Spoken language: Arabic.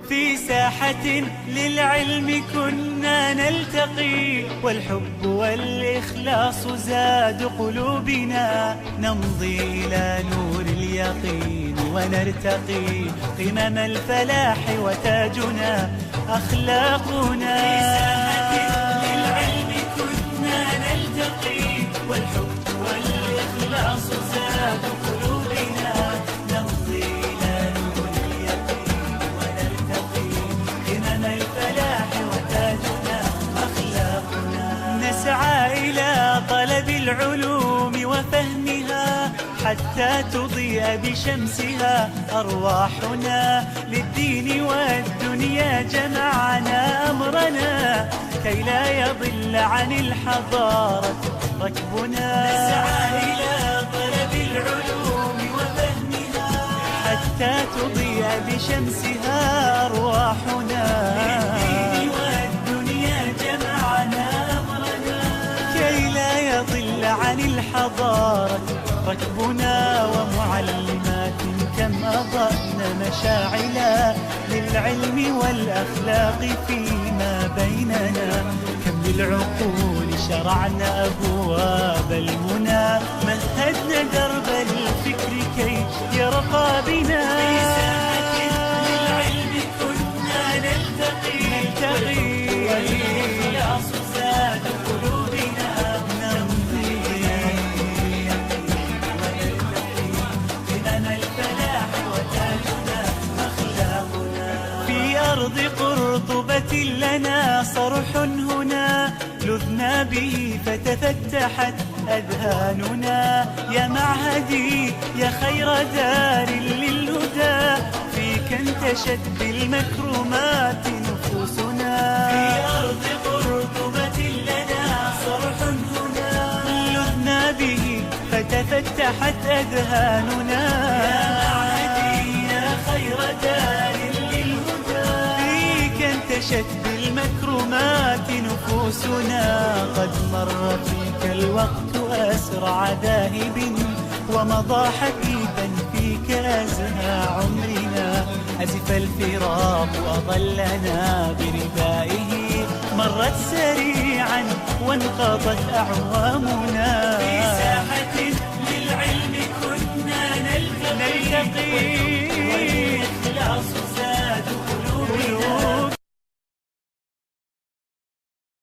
في ساحة للعلم كنا نلتقي، والحب والإخلاص زاد قلوبنا، نمضي إلى نور اليقين ونرتقي قمم الفلاح وتاجنا أخلاقنا. في ساحة للعلم كنا نلتقي، والحب والإخلاص زاد قلوبنا، نمضي إلى نور اليقين ونرتقي قمم الفلاح وتاجنا أخلاقنا. نسعى إلى طلب العلوم وفهمها حتى تضيء بشمسها أرواحنا، للدين والدنيا جمعنا أمرنا كي لا يضل عن الحضارة ركبنا. نسعى إلى طلب العلوم وفهمها حتى تضيء بشمسها أرواحنا، للدين والدنيا جمعنا أمرنا كي لا يضل عن الحضارة ركبنا. ومعلمات كم أضأنا مشاعلا للعلم والأخلاق فيما بيننا، كم للعقول شرعنا أبواب المنى، مهدنا درب الفكر كي يرقى بنا. في ساحة للعلم كنا نلتقي، والإخلاص زاد قلوبنا، أرض قرطبة لنا صرح هنا، لذنا به فتفتحت أذهاننا. يا معهدي يا خير دار للهدى، فيك انتشت بالمكرمات نفوسنا. في أرض قرطبة لنا صرح هنا، لذنا به فتفتحت أذهاننا. يا معهدي يا خير دار انتشت بالمكرمات نفوسنا. قد مر فيك الوقت أسرع ذاهب، ومضى حبيبا فيك أزهى عمرنا. أزف الفراق وأضلنا بربائه، مرت سريعا وانقضت أعوامنا. في ساحة للعلم كنا نلتقي،